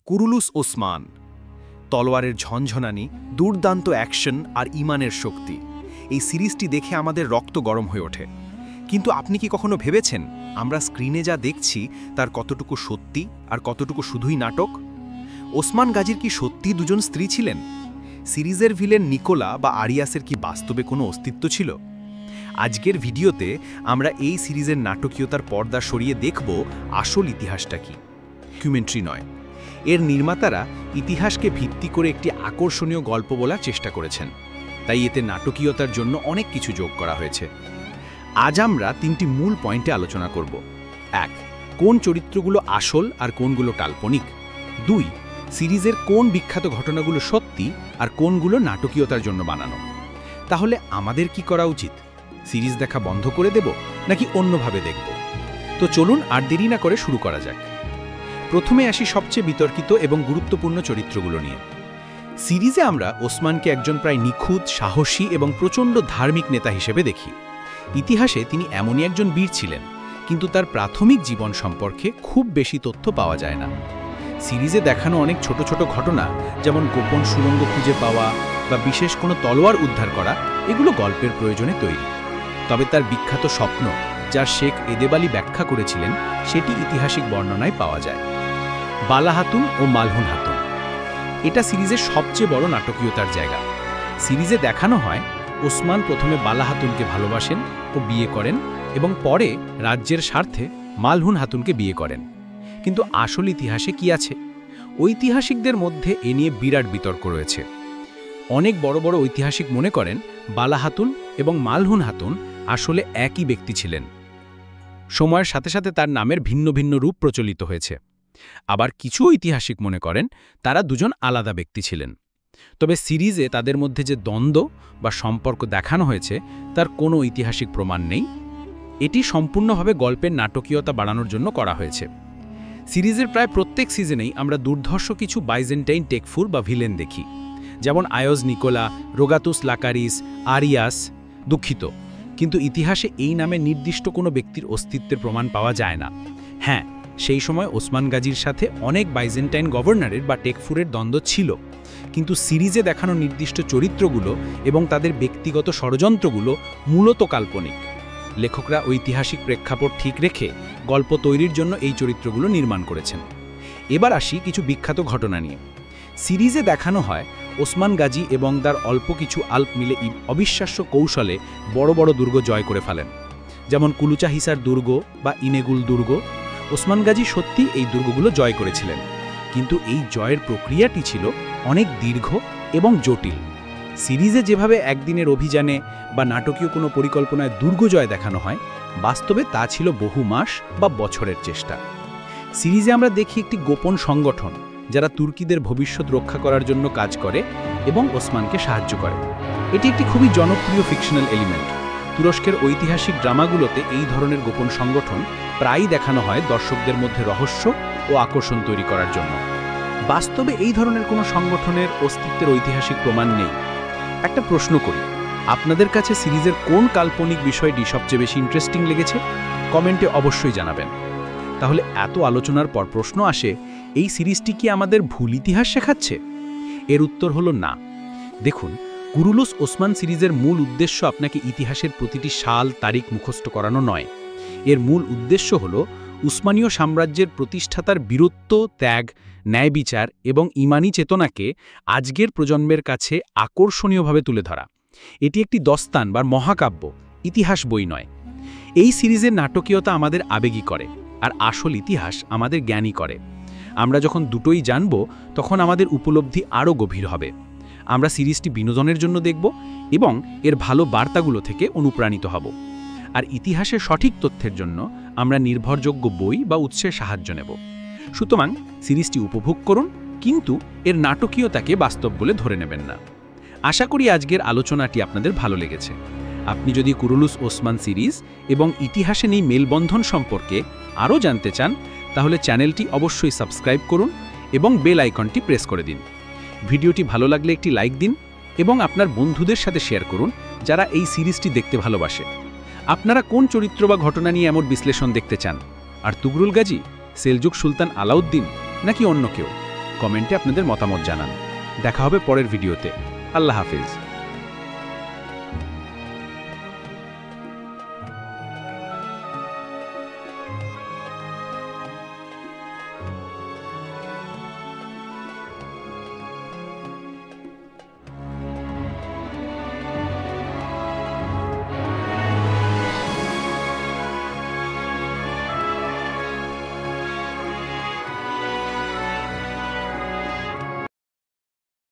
Kurulus Osman. তলোয়ারের ঝনঝনানি, দুর্দান্ত action আর ইমানের শক্তি। এই সিরিজটি দেখে আমাদের রক্ত গরম হয়ে ওঠে। কিন্তু আপনি কি কখনো ভেবেছেন আমরা স্ক্রিনে যা দেখছি তার কতটুকু সত্যি আর কতটুকু শুধুই নাটক? ওসমান গাজীর কি সত্যিই দুজন স্ত্রী ছিলেন? সিরিজের ভিলেন নিকোলা বা আরিয়াসের কি বাস্তবে কোনো অস্তিত্ব ছিল? আজকের ভিডিওতে আমরা এই সিরিজের নাটকীয়তার পর্দা সরিয়ে দেখব আসল ইতিহাসটা কি। ডকুমেন্টারি নয়, এর নির্মাতারা ইতিহাসকে ভিত্তি করে একটি আকর্ষণীয় গল্প বলার চেষ্টা করেছেন, তাই এতে নাটকীয়তার জন্য অনেক কিছু যোগ করা হয়েছে। আজ আমরা তিনটি মূল পয়েন্টে আলোচনা করব। 1. কোন চরিত্রগুলো আসল আর কোনগুলো কাল্পনিক। 2. সিরিজের কোন বিখ্যাত ঘটনাগুলো সত্যি আর কোনগুলো নাটকীয়তার জন্য বানানো। তাহলে আমাদের কি করা উচিত? সিরিজ দেখা বন্ধ করে দেব নাকি অন্যভাবে দেখব? তো চলুন আর দেরি না করে শুরু করা যাক। প্রথমে আসি সবচেয়ে বিতর্কিত এবং গুরুত্বপূর্ণ চরিত্রগুলো নিয়ে। সিরিজে আমরা ওসমানকে একজন প্রায় নিখুঁত, সাহসী এবং প্রচণ্ড ধার্মিক নেতা হিসেবে দেখি। ইতিহাসে তিনি এমনই একজন বীর ছিলেন, কিন্তু তার প্রাথমিক জীবন সম্পর্কে খুব বেশি তথ্য পাওয়া যায় না। সিরিজে দেখানো অনেক ছোট ছোট ঘটনা, যেমন গোপন সুড়ঙ্গ খুঁজে পাওয়া বা বিশেষ কোনো তলোয়ার উদ্ধার করা, এগুলো গল্পের প্রয়োজনে তৈরি। তবে তার বিখ্যাত স্বপ্ন, যা শেখ এদেব আলী ব্যাখ্যা করেছিলেন, সেটি ঐতিহাসিক বর্ণনায় পাওয়া যায়। বালা হাতুন ও মালহুন হাতুন, এটা সিরিজের সবচেয়ে বড় নাটকীয়তার জায়গা। সিরিজে দেখানো হয় ওসমান প্রথমে বালা হাতুনকে ভালোবাসেন ও বিয়ে করেন এবং পরে রাজ্যের স্বার্থে মালহুন হাতুনকে বিয়ে করেন। কিন্তু আসল ইতিহাসে কি আছে? ঐতিহাসিকদের মধ্যে এ নিয়ে বিরাট বিতর্ক রয়েছে। অনেক বড় বড় ঐতিহাসিক মনে করেন বালা হাতুন এবং মালহুন হাতুন আসলে একই ব্যক্তি ছিলেন। সময়ের সাথে সাথে তার নামের ভিন্ন ভিন্ন রূপ প্রচলিত হয়েছে। আবার কিছু ঐতিহাসিক মনে করেন তারা দুজন আলাদা ব্যক্তি ছিলেন। তবে সিরিজে তাদের মধ্যে যে দ্বন্দ্ব বা সম্পর্ক দেখানো হয়েছে তার কোনো ঐতিহাসিক প্রমাণ নেই। এটি সম্পূর্ণভাবে গল্পের নাটকীয়তা বাড়ানোর জন্য করা হয়েছে। সিরিজের প্রায় প্রত্যেক সিজনেই আমরা দুর্ধর্ষ কিছু বাইজেন্টাইন টেকফুর বা ভিলেন দেখি, যেমন আয়োজ নিকোলা, রোগাতুস লাকারিস, আরিয়াস। দুঃখিত, কিন্তু ইতিহাসে এই নামে নির্দিষ্ট কোনো ব্যক্তির অস্তিত্বের প্রমাণ পাওয়া যায় না। হ্যাঁ, সেই সময় ওসমান গাজীর সাথে অনেক বাইজেন্টাইন গভর্নরের বা টেকফুরের দ্বন্দ্ব ছিল, কিন্তু সিরিজে দেখানো নির্দিষ্ট চরিত্রগুলো এবং তাদের ব্যক্তিগত ষড়যন্ত্রগুলো মূলত কাল্পনিক। লেখকরা ঐতিহাসিক প্রেক্ষাপট ঠিক রেখে গল্প তৈরির জন্য এই চরিত্রগুলো নির্মাণ করেছেন। এবার আসি কিছু বিখ্যাত ঘটনা নিয়ে। সিরিজে দেখানো হয় ওসমান গাজী এবং তার অল্প কিছু আল্প মিলে অবিশ্বাস্য কৌশলে বড় বড় দুর্গ জয় করে ফেলেন, যেমন কুলুচাহিসার দুর্গ বা ইনেগুল দুর্গ। ওসমান গাজী সত্যি এই দুর্গগুলো জয় করেছিলেন, কিন্তু এই জয়ের প্রক্রিয়াটি ছিল অনেক দীর্ঘ এবং জটিল। সিরিজে যেভাবে একদিনের অভিযানে বা নাটকীয় কোনো পরিকল্পনায় দুর্গ জয় দেখানো হয়, বাস্তবে তা ছিল বহু মাস বা বছরের চেষ্টা। সিরিজে আমরা দেখি একটি গোপন সংগঠন যারা তুর্কিদের ভবিষ্যৎ রক্ষা করার জন্য কাজ করে এবং ওসমানকে সাহায্য করে। এটি একটি খুবই জনপ্রিয় ফিকশনাল এলিমেন্ট। তুরস্কের ঐতিহাসিক ড্রামাগুলোতে এই ধরনের গোপন সংগঠন প্রায়ই দেখানো হয় দর্শকদের মধ্যে রহস্য ও আকর্ষণ তৈরি করার জন্য। বাস্তবে এই ধরনের কোনো সংগঠনের অস্তিত্বের ঐতিহাসিক প্রমাণ নেই। একটা প্রশ্ন করি, আপনাদের কাছে সিরিজের কোন কাল্পনিক বিষয়টি সবচেয়ে বেশি ইন্টারেস্টিং লেগেছে? কমেন্টে অবশ্যই জানাবেন। তাহলে এত আলোচনার পর প্রশ্ন আসে, এই সিরিজটি কি আমাদের ভুল ইতিহাস শেখাচ্ছে? এর উত্তর হলো না। দেখুন, কুরুলুস ওসমান সিরিজের মূল উদ্দেশ্য আপনাকে ইতিহাসের প্রতিটি সাল, তারিখ মুখস্থ করানো নয়। এর মূল উদ্দেশ্য হল উসমানীয় সাম্রাজ্যের প্রতিষ্ঠাতার বীরত্ব, ত্যাগ, ন্যায় বিচার এবং ইমানি চেতনাকে আজকের প্রজন্মের কাছে আকর্ষণীয়ভাবে তুলে ধরা। এটি একটি দস্তান বা মহাকাব্য, ইতিহাস বই নয়। এই সিরিজের নাটকীয়তা আমাদের আবেগী করে, আর আসল ইতিহাস আমাদের জ্ঞানী করে। আমরা যখন দুটোই জানব, তখন আমাদের উপলব্ধি আরও গভীর হবে। আমরা সিরিজটি বিনোদনের জন্য দেখব এবং এর ভালো বার্তাগুলো থেকে অনুপ্রাণিত হব। আর ইতিহাসের সঠিক তথ্যের জন্য আমরা নির্ভরযোগ্য বই বা উৎসের সাহায্য নেব। সুতরাং সিরিজটি উপভোগ করুন, কিন্তু এর নাটকীয়তাকে বাস্তব বলে ধরে নেবেন না। আশা করি আজকের আলোচনাটি আপনাদের ভালো লেগেছে। আপনি যদি কুরুলুস ওসমান সিরিজ এবং ইতিহাসে নেই মেলবন্ধন সম্পর্কে আরও জানতে চান, তাহলে চ্যানেলটি অবশ্যই সাবস্ক্রাইব করুন এবং বেল আইকনটি প্রেস করে দিন। ভিডিওটি ভালো লাগলে একটি লাইক দিন এবং আপনার বন্ধুদের সাথে শেয়ার করুন যারা এই সিরিজটি দেখতে ভালোবাসে। আপনারা কোন চরিত্র বা ঘটনা নিয়ে এমন বিশ্লেষণ দেখতে চান? আর তুগরুল গাজী, সেলজুক সুলতান আলাউদ্দিন নাকি অন্য কেউ? কমেন্টে আপনাদের মতামত জানান। দেখা হবে পরের ভিডিওতে। আল্লাহ হাফেজ।